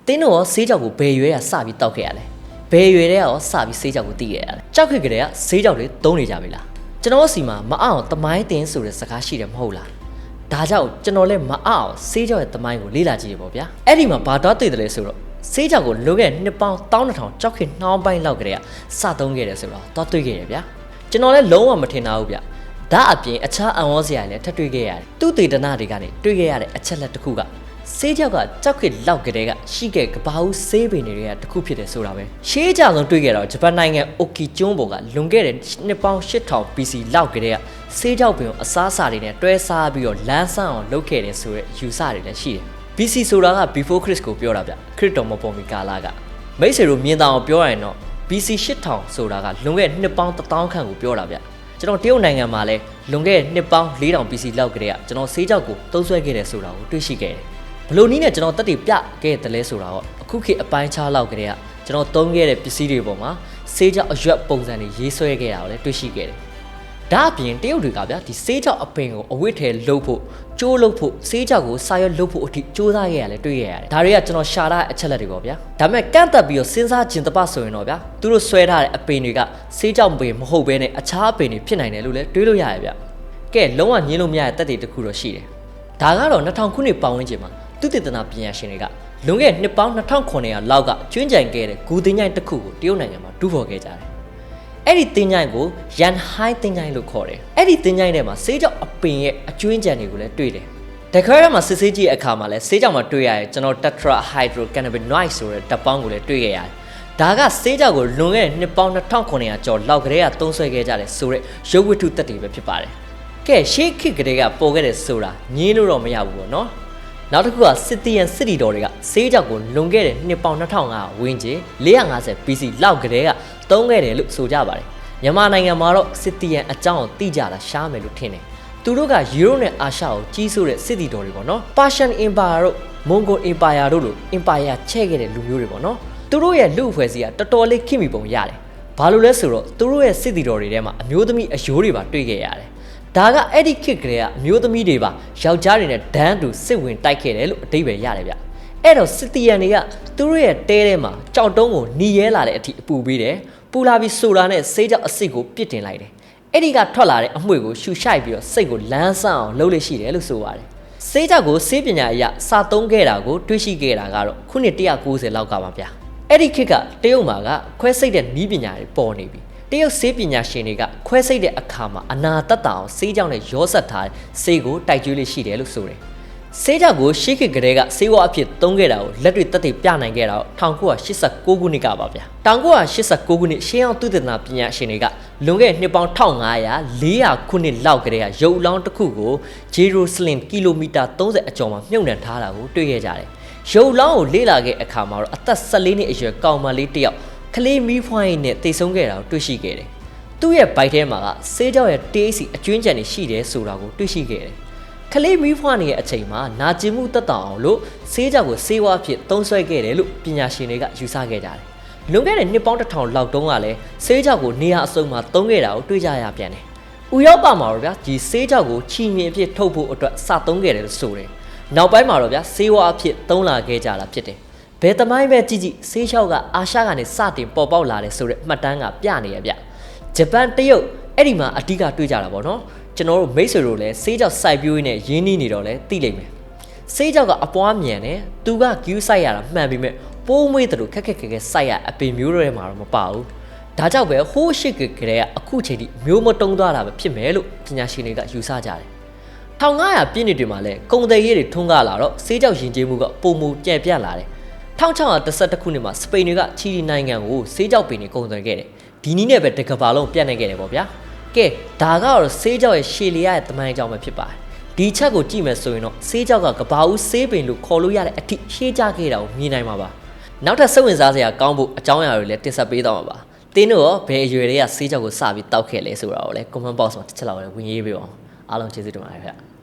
တင်းတော့ဆေးကြောက်ကိုဘယ်ရွဲရစပြီးတောက်ခဲ့ရလဲဘယ်ရွဲတဲ့ရောစပြီးဆေးကြောက်ကိုတီးခဲ့ရလဲကြောက်ခဲ့ကြတဲ့ကဆေးကြောက်တွေသုံးနေကြပြီလားကျွန်တော်စီမှာမအောင်တမိုင်းတင်ဆိုတဲ့စကားရှိတယ်မဟုတ်လားဒါကြောင့်ကျွန်တော်လည်းမအောင်ဆေးကြောက်ရဲ့တမိုင်းကိုလေ့လာကြည့်ရပေါ့ဗျာအဲ့ဒီမှာဘာတော့သိတယ်လဲဆိုတော့ဆေးကြောက်ကိုလွန်ခဲ့နှစ်ပေါင်း1200ကြောက်ခဲ့နှောင်းပိုင်းလောက်ကတည်းကစသုံးခဲ့တယ်ဆိုတော့တော့တွေ့ခဲ့ရဗျာကျွန်တော်လည်းလုံးဝမထင်တာဘူးဗျဒါအပြင်အခြားအံ့ဩစရာလည်းထပ်တွေ့ခဲ့ရတယ်သူတေသနတွေကနေတွေ့ခဲ့ရတဲ့အချက်လက်တစ်ခုကဆေးကြောက်ကကြောက်ခေလောက်ကတည်းကရှိခဲ့ကဘာဦးဆေးပင်တွေကတခုဖြစ်တယ်ဆိုတာပဲရှေးကြဆုံးတွေ့ခဲ့တော့ဂျပန်နိုင်ငံအိုကီကျွန်းပေါ်ကလွန်ခဲ့တဲ့နှစ်ပေါင်း8000 BC လောက်ကတည်းကဆေးကြောက်ပင်ကိုအစားအစာတွေနဲ့တွဲစားပြီးတော့လမ်းဆန်းအောင်လုပ်ခဲ့တယ်ဆိုတဲ့ယူဆတွေလည်းရှိတယ် BC ဆိုတာက before Christ ကိုပြောတာဗျခရစ်တော်မပေါ်မီကာလကမိတ်ဆွေတို့မြင်တာအောင်ပြောရရင်တော့ BC 8000ဆိုတာကလွန်ခဲ့နှစ်ပေါင်း1000ခန့်ကိုပြောတာဗျကျွန်တော်တရုတ်နိုင်ငံမှာလည်းလွန်ခဲ့နှစ်ပေါင်း4000 BC လောက်ကတည်းကကျွန်တော်ဆေးကြောက်ကိုသုံးစွဲခဲ့တယ်ဆိုတာကိုတွေ့ရှိခဲ့တယ်ဘလို့နည်းနဲ့ကျွန်တော်တက်တည်ပြခဲ့တယ်လဲဆိုတာတော့အခုခေတ်အပိုင်းခြားလောက်ကတည်းကကျွန်တော်သုံးခဲ့တဲ့ပစ္စည်းတွေပေါ်မှာဆေးကြောက်အရွက်ပုံစံတွေရေးဆွဲခဲ့တာကိုလည်းတွေ့ရှိခဲ့တယ်ဒါအပြင်တရုတ်တွေကဗျာဒီဆေးကြောက်အပင်ကိုအဝတ်ထဲလှုပ်ဖို့ကျိုးလှုပ်ဖို့ဆေးကြောက်ကိုစာရွက်လှုပ်ဖို့အထိစူးစမ်းခဲ့ရလဲတွေ့ရရတယ်ဒါတွေကကျွန်တော်ရှာတဲ့အချက်လက်တွေပေါ့ဗျာဒါပေမဲ့ကန့်သက်ပြီးတော့စဉ်းစားကျင်တပတ်ဆိုရင်တော့ဗျာသူတို့ဆွဲထားတဲ့အပင်တွေကဆေးကြောက်ပင်မဟုတ်ဘဲနဲ့အခြားအပင်တွေဖြစ်နိုင်တယ်လို့လည်းတွေးလို့ရရဗျာကဲလုံးဝညင်းလို့မရတဲ့တက်တွေတစ်ခုတော့ရှိတယ်ဒါကတော့2000ခုနှစ်ပတ်ဝန်းကျင်မှာသူတေသနာပညာရှင်တွေကလွန်ခဲ့နှစ်ပေါင်း2900လောက်ကကျွင်းကြံခဲ့တဲ့ဂူတင်ញိုင်းတစ်ခုကိုတရုတ်နိုင်ငံမှာတူးဖော်ခဲ့ကြတယ်။အဲ့ဒီတင်ញိုင်းကိုရန်ဟိုင်းတင်ញိုင်းလို့ခေါ်တယ်။အဲ့ဒီတင်ញိုင်းထဲမှာဆေးကြောက်အပင်ရဲ့အကျွင်းကြံတွေကိုလည်းတွေ့တယ်။တခါတည်းမှာစစ်ဆေးကြည့်အခါမှာလည်းဆေးကြောက်မှာတွေ့ရတဲ့ကျွန်တော် tetrahydrocannabinoid ဆိုတဲ့ဓာတ်ပေါင်းကိုလည်းတွေ့ခဲ့ရတယ်။ဒါကဆေးကြောက်ကိုလွန်ခဲ့တဲ့နှစ်ပေါင်း2900ကျော်လောက်ကတည်းကသုံးစွဲခဲ့ကြတယ်ဆိုတဲ့ရုပ်ဝတ္ထုသက်တွေပဲဖြစ်ပါတယ်။ကဲရှေးခေတ်ကတည်းကပေါ်ခဲ့တဲ့ဆိုတာညင်းလို့တော့မရဘူးပေါ့နော်။နောက်တစ်ခုကစစ်တီယန်စစ်တီတော်တွေကဆေးကြောက်ကိုလွန်ခဲ့တဲ့နှစ်ပေါင်း2500ဝန်းကျင်450 BC လောက်ကတည်းကသုံးခဲ့တယ်လို့ဆိုကြပါတယ်မြန်မာနိုင်ငံမှာတော့စစ်တီယန်အကြောင်းကိုသိကြတာရှားမယ်လို့ထင်တယ်သူတို့ကယူရိုနဲ့အာရှကိုကြီးစိုးတဲ့စစ်တီတော်တွေပေါ့နော် Persian Empire တို့ Mongol Empire တို့လို Empire ချဲ့ခဲ့တဲ့လူမျိုးတွေပေါ့နော်သူတို့ရဲ့လူအဖွဲ့အစည်းကတော်တော်လေးခင်မိပုံရတယ်ဘာလို့လဲဆိုတော့သူတို့ရဲ့စစ်တီတော်တွေထဲမှာအမျိုးသမီးအယိုးတွေပါတွေ့ခဲ့ရတယ်ဒါကအဲ့ဒီခေတ်ကလေးကအမျိုးသမီးတွေပါယောက်ျားတွေနဲ့ဒန်းတူစစ်ဝင်တိုက်ခဲ့တယ်လို့အတိတ်ပဲရတယ်ဗျအဲ့တော့စစ်တီယန်တွေကသူတို့ရဲ့တဲထဲမှာကြောက်တုံးကိုหนีရဲလာတဲ့အထိအပူပေးတယ်ပူလာပြီးဆိုတာနဲ့ဆေးကြောက်အစိတ်ကိုပစ်တင်လိုက်တယ်အဲ့ဒီကထွက်လာတဲ့အမွှေကိုရှူရှိုက်ပြီးတော့စိတ်ကိုလန်းဆန်းအောင်လှုပ်လို့ရှိတယ်လို့ဆိုပါတယ်ဆေးကြောက်ကိုဆေးပညာအရစာသုံးခဲ့တာကိုတွေးရှိခဲ့တာကတော့ခုနှစ်190လောက်ကပါဗျအဲ့ဒီခေတ်ကတရုတ်မှာကခွဲစိတ်တဲ့နည်းပညာတွေပေါ်နေပြီတရုတ်ဆေးပညာရှင်တွေကခွဲစိတ်တဲ့အခါမှာအနာတတ်တာအောင်ဆေးကြောက်နဲ့ရောဆက်ထားတဲ့ဆေးကိုတိုက်ကျွေးလေးရှိတယ်လို့ဆိုတယ်ဆေးကြောက်ကိုရှေးခေတ်ကတည်းကဆေးဝါးအဖြစ်သုံးခဲ့တာကိုလက်တွေ့သက်သေပြနိုင်ခဲ့တာတော့1989ခုနှစ်ကပါဗျာ1989ခုနှစ်ရှေးအောင်သုတေသနပညာရှင်တွေကလွန်ခဲ့တဲ့နှစ်ပေါင်း1500 400ခုနှစ်လောက်ကတည်းကရုပ်အလောင်းတစ်ခုကိုဂျေရိုစလင်ကီလိုမီတာ30အကျော်မှာမြုပ်နှံထားတာကိုတွေ့ခဲ့ကြတယ်ရုပ်အလောင်းကိုလေ့လာခဲ့အခါမှာတော့အသက်14နှစ်အရွယ်ကောင်မလေးတစ်ယောက်ကလေးမီးဖွားရည်နဲ့တိတ်ဆုံးခဲ့တာကိုတွေ့ရှိခဲ့တယ်သူ့ရဲ့ဗိုက်ထဲမှာကဆေးကြောက်ရဲ့ THC အကျွင်းကြံတွေရှိတယ်ဆိုတာကိုတွေ့ရှိခဲ့တယ်ကလေးမီးဖွားနေတဲ့အချိန်မှာနာကျင်မှုတက်တောင်အောင်လို့ဆေးကြောက်ကိုဆေးဝါးဖြစ်သုံးစွဲခဲ့တယ်လို့ပညာရှင်တွေကယူဆခဲ့ကြတယ်။လွန်ခဲ့တဲ့နှစ်ပေါင်း1000လောက်တုန်းကလည်းဆေးကြောက်ကိုနေရာအစုံမှာသုံးခဲ့တာကိုတွေ့ကြရပြန်တယ်။ဥရောပမှာတော့ဗျာဒီဆေးကြောက်ကိုချီမြင်အဖြစ်ထုတ်ဖို့အတွက်စသုံးခဲ့တယ်လို့ဆိုတယ်။နောက်ပိုင်းမှာတော့ဗျာဆေးဝါးအဖြစ်သုံးလာခဲ့ကြတာဖြစ်တယ်။ဘယ်သမိုင်းပဲကြည့်ကြည့်ဆေးကြောက်ကအာရှကနေစတင်ပေါ်ပေါက်လာတယ်ဆိုတဲ့မှတ်တမ်းကပြနေရဗျ။ဂျပန်တရုတ်အဲ့ဒီမှာအဓိကတွေ့ကြတာပေါ့နော်။ကျွန်တော်တို့မိတ်ဆွေတို့လည်းဆေးကြောက်စိုက်ပျိုးရင်းနဲ့ရင်းနှီးနေတော့လဲသိလိမ့်မယ်ဆေးကြောက်ကအပွားမြန်တယ်သူကဂူးစိုက်ရတာမှန်ပြီမဲ့ပိုးမွေးတယ်လို့ခက်ခက်ခဲခဲစိုက်ရအပင်မျိုးတွေမှာတော့မပါဘူးဒါကြောင့်ပဲဟိုးရှိကကလေးကအခုချိန်ထိမျိုးမတုံးသွားတာပဲဖြစ်မယ်လို့ပညာရှင်တွေကယူဆကြတယ်1500ပြည့်နှစ်တွေမှာလဲကုန်သည်ရေးတွေထွန်းကားလာတော့ဆေးကြောက်ယဉ်ကျေးမှုကပုံမူကြံ့ပြတ်လာတယ်1612ခုနှစ်မှာစပိန်တွေကချီလီနိုင်ငံကိုဆေးကြောက်ပင်တွေကုန်သွယ်ခဲ့တယ်ဒီနည်းနဲ့ပဲတကဘာလုံးပြန့်နိုင်ခဲ့တယ်ပေါ့ဗျာကဲဒါကတော့ဆေးကြောက်ရဲ့ရှေလီယာရဲ့တမိုင်းအကြောင်းပဲဖြစ်ပါတယ်ဒီချက်ကိုကြည့်မယ်ဆိုရင်တော့ဆေးကြောက်ကကဘာဦးဆေးပင်လို့ခေါ်လို့ရတဲ့အထိရှေးကြခဲ့တာကိုမြင်နိုင်မှာပါနောက်ထပ်စိတ်ဝင်စားစရာကောင်းဖို့အကြောင်းအရာတွေလည်းတင်ဆက်ပေးတော့မှာပါတင်းတို့ရောဘယ်အရွယ်တွေကဆေးကြောက်ကိုစပြီးတောက်ခဲ့လဲဆိုတာကိုလည်း comment box မှာတစ်ချက်လောက်လည်းဝင်ရေးပေးပါအောင်အားလုံးကျေးဇူးတင်ပါတယ်ခင်ဗျ